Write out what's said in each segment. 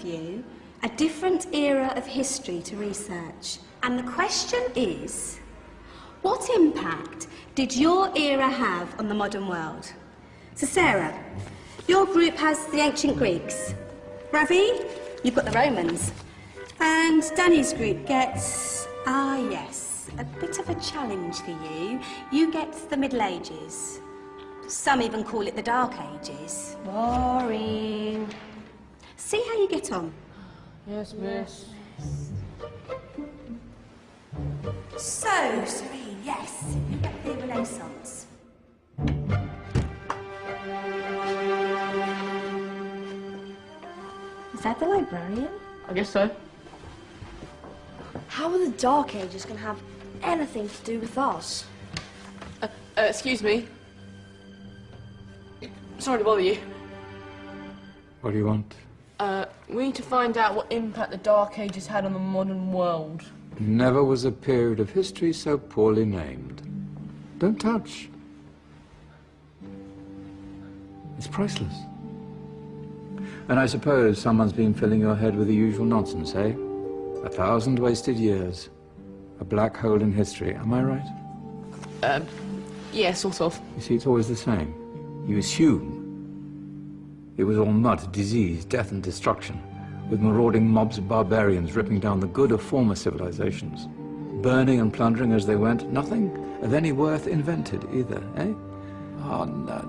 you a different era of history to research. And the question is, what impact did your era have on the modern world? So Sarah, your group has the ancient Greeks. Ravi, you've got the Romans. And Danny's group gets, yes, a bit of a challenge for you. You get the Middle Ages. Some even call it the Dark Ages. Boring. See how you get on. Yes, miss. So, Serene, yes, you get the Renaissance. Is that the librarian? I guess so. How are the Dark Ages going to have anything to do with us? Excuse me. Sorry to bother you. What do you want? We need to find out what impact the Dark Ages had on the modern world. Never was a period of history so poorly named. Don't touch. It's priceless. And I suppose someone's been filling your head with the usual nonsense, eh? 1,000 wasted years. A black hole in history, am I right? Yeah, sort of. You see, it's always the same. You assume it was all mud, disease, death and destruction, with marauding mobs of barbarians ripping down the good of former civilizations, burning and plundering as they went, nothing of any worth invented either, eh? Oh, no.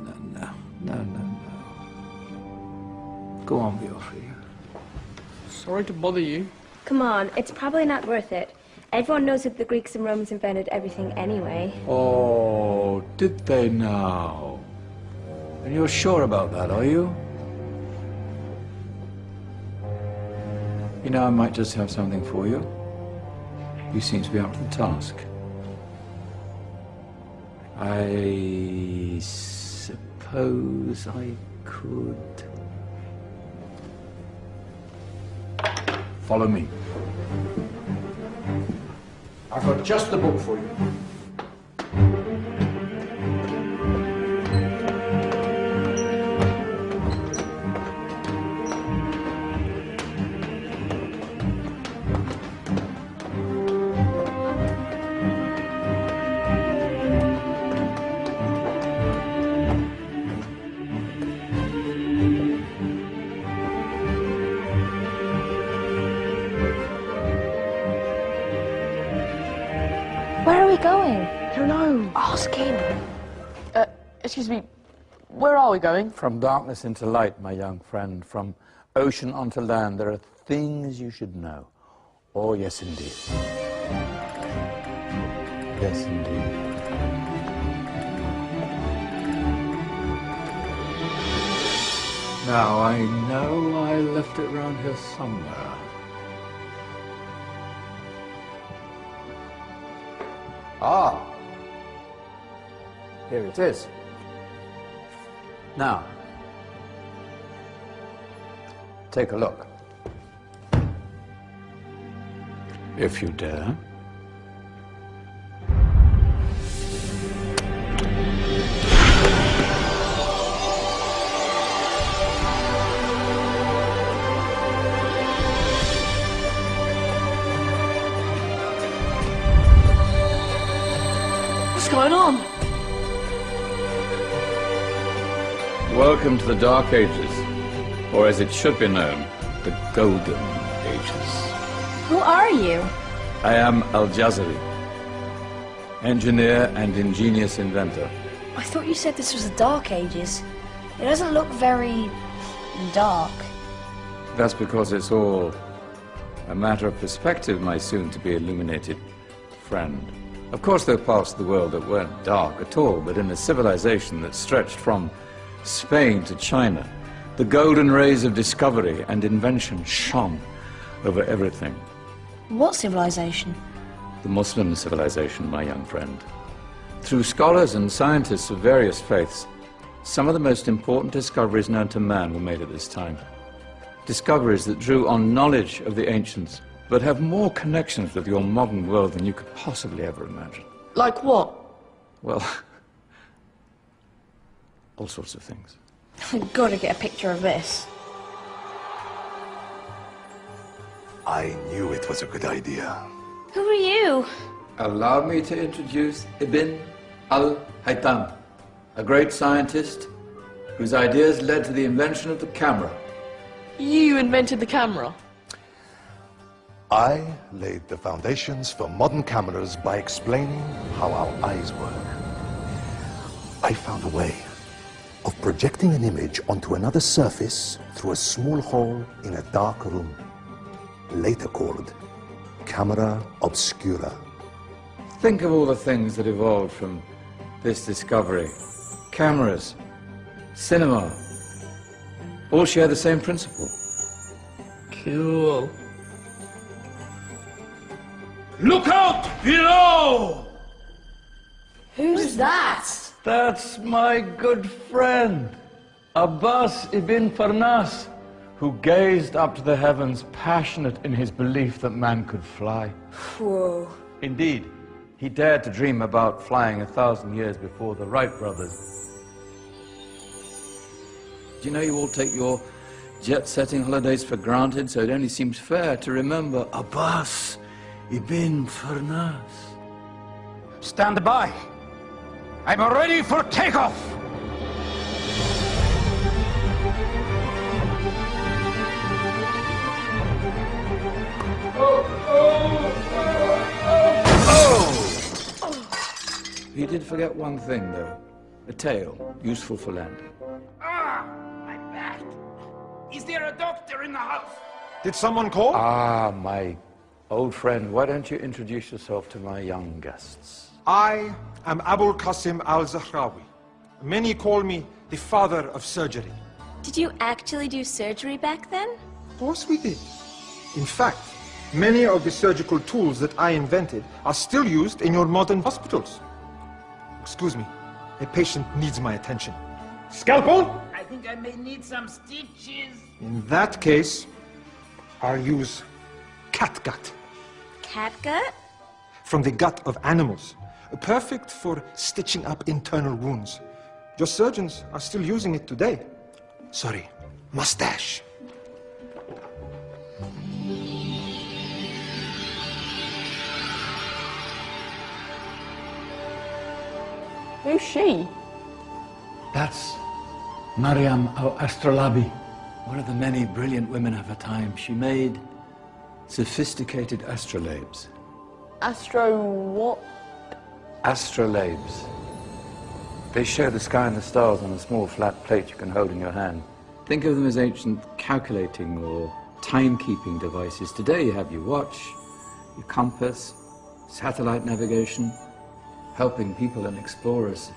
Go on, Beofrey. Sorry to bother you. Come on, it's probably not worth it. Everyone knows that the Greeks and Romans invented everything anyway. Oh, did they now? And you're sure about that, are you? You know, I might just have something for you. You seem to be up to the task. I suppose I could... Follow me. I've got just the book for you. Where are we going? I don't know. Ask him. Excuse me. Where are we going? From darkness into light, my young friend. From ocean onto land, there are things you should know. Oh, yes, indeed. Yes, indeed. Now, I know I left it around here somewhere. Ah, here it is. Now, take a look. If you dare. What's going on? Welcome to the Dark Ages, or as it should be known, the Golden Ages. Who are you? I am Al-Jazari, engineer and ingenious inventor. I thought you said this was the Dark Ages. It doesn't look very dark. That's because it's all a matter of perspective, my soon-to-be illuminated friend. Of course, there are parts of the world that weren't dark at all, but in a civilization that stretched from Spain to China, the golden rays of discovery and invention shone over everything. What civilization? The Muslim civilization, my young friend. Through scholars and scientists of various faiths, some of the most important discoveries known to man were made at this time. Discoveries that drew on knowledge of the ancients, but have more connections with your modern world than you could possibly ever imagine. Like what? Well, all sorts of things. I've got to get a picture of this. I knew it was a good idea. Who are you? Allow me to introduce Ibn al-Haytham, a great scientist whose ideas led to the invention of the camera. You invented the camera? I laid the foundations for modern cameras by explaining how our eyes work. I found a way of projecting an image onto another surface through a small hole in a dark room, later called camera obscura. Think of all the things that evolved from this discovery. Cameras, cinema, all share the same principle. Cool. Look out below! Who's that? That's my good friend, Abbas ibn Farnas, who gazed up to the heavens, passionate in his belief that man could fly. Whoa. Indeed, he dared to dream about flying 1,000 years before the Wright brothers. Do you know you all take your jet-setting holidays for granted, so it only seems fair to remember Abbas ibn Farnas? Stand by. I'm ready for takeoff. You did forget one thing, though. A tail, useful for landing. Ah, my back. Is there a doctor in the house? Did someone call? Ah, my old friend, why don't you introduce yourself to my young guests? I am Abul Qasim al-Zahrawi. Many call me the father of surgery. Did you actually do surgery back then? Of course we did. In fact, many of the surgical tools that I invented are still used in your modern hospitals. Excuse me, a patient needs my attention. Scalpel? I think I may need some stitches. In that case, I'll use catgut. Catgut? From the gut of animals. Perfect for stitching up internal wounds. Your surgeons are still using it today. Sorry, mustache. Who's she? That's Maryam al-Astrolabi, one of the many brilliant women of her time. She made sophisticated astrolabes. Astro what? Astrolabes. They show the sky and the stars on a small flat plate you can hold in your hand. Think of them as ancient calculating or timekeeping devices. Today you have your watch, your compass, satellite navigation, helping people and explorers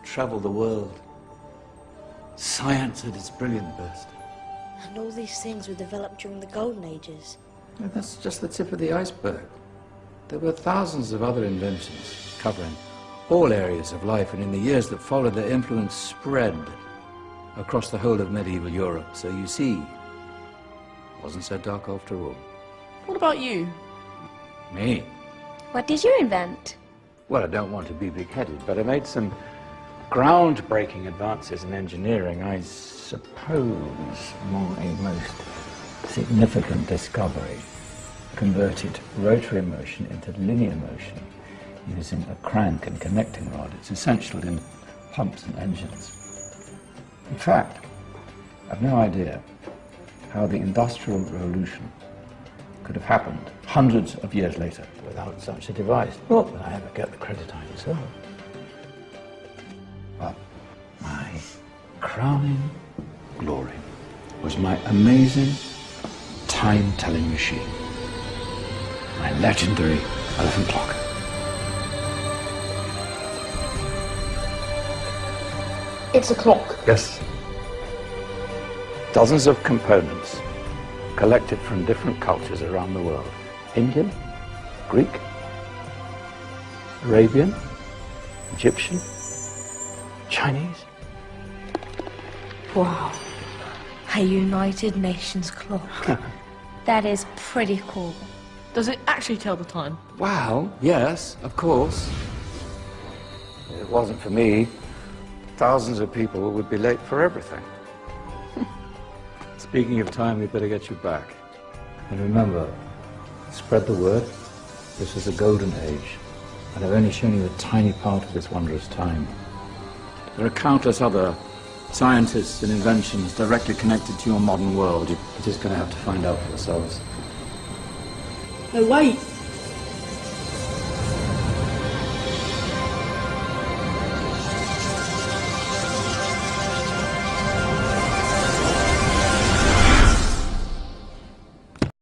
travel the world. Science at its brilliant best. And all these things were developed during the Golden Ages. Yeah, that's just the tip of the iceberg. There were thousands of other inventions covering all areas of life, and in the years that followed, their influence spread across the whole of medieval Europe. So you see, it wasn't so dark after all. What about you? Me? What did you invent? Well, I don't want to be big-headed, but I made some groundbreaking advances in engineering. I suppose my most significant discovery converted rotary motion into linear motion using a crank and connecting rod. It's essential in pumps and engines. In fact, I've no idea how the Industrial Revolution could have happened hundreds of years later without such a device. Not that I ever get the credit I deserve. But my crowning glory was my amazing time-telling machine, my legendary elephant clock. It's a clock. Yes. Dozens of components collected from different cultures around the world. Indian, Greek, Arabian, Egyptian, Chinese. Wow. A United Nations clock. That is pretty cool. Does it actually tell the time? Well, yes, of course. If it wasn't for me, thousands of people would be late for everything. Speaking of time, we'd better get you back. And remember, Spread the word. This is a golden age, and I've only shown you a tiny part of this wondrous time. There are countless other scientists and inventions directly connected to your modern world. You're just going to have to find out for yourselves. No, wait!